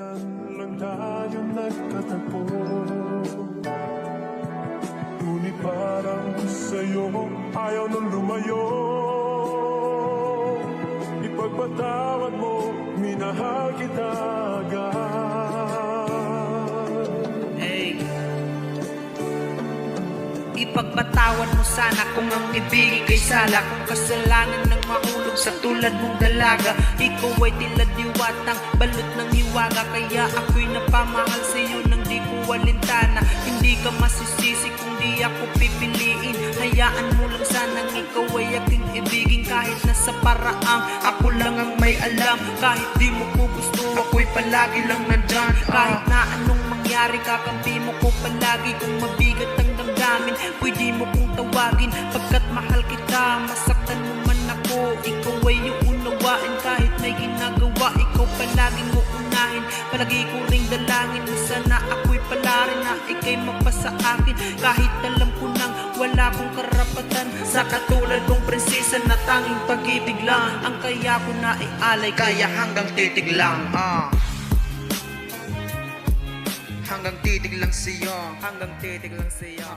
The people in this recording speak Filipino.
Kailan lang tayo nagkatagpo, ngunit parang sa'yo ayaw nang lumayo. Ipagpatawad mo, minahal kita agad. Hey, ipagpatawad mo sana kung ang ibig ay sala, kung kasalanan ng mahulog sa tulad mong dalaga. Ikaw ay tila diwatang balot ng hiwaga, kaya ako'y napamahal sa'yo nang di ko walintana. Hindi ka masisisi kung di ako pipiliin. Hayaan mo lang sanang ikaw ay aking ibigin. Kahit nasa paraang ako lang ang may alam, kahit di mo ko gusto ako'y palagi lang nandyan. Kahit na anong mangyari kakampi mo ko palagi. Kung mabigat ang damdamin pwede mo kong tawagin, pagkat mahal kita. Masaktan mo man ako, ikaw ay uunawain. Kahit may ginagawa, ikaw palaging uunahin. Palagi ko ring dalangin na sana ako'y pala rin na ika'y mapasa akin. Kahit alam ko nang wala kong karapatan sa katulad kong prinsesa na tanging pag-ibig lang ang kaya ko na ialay. Kaya hanggang titig lang, hanggang titig lang sa'yo, hanggang titig lang sa'yo.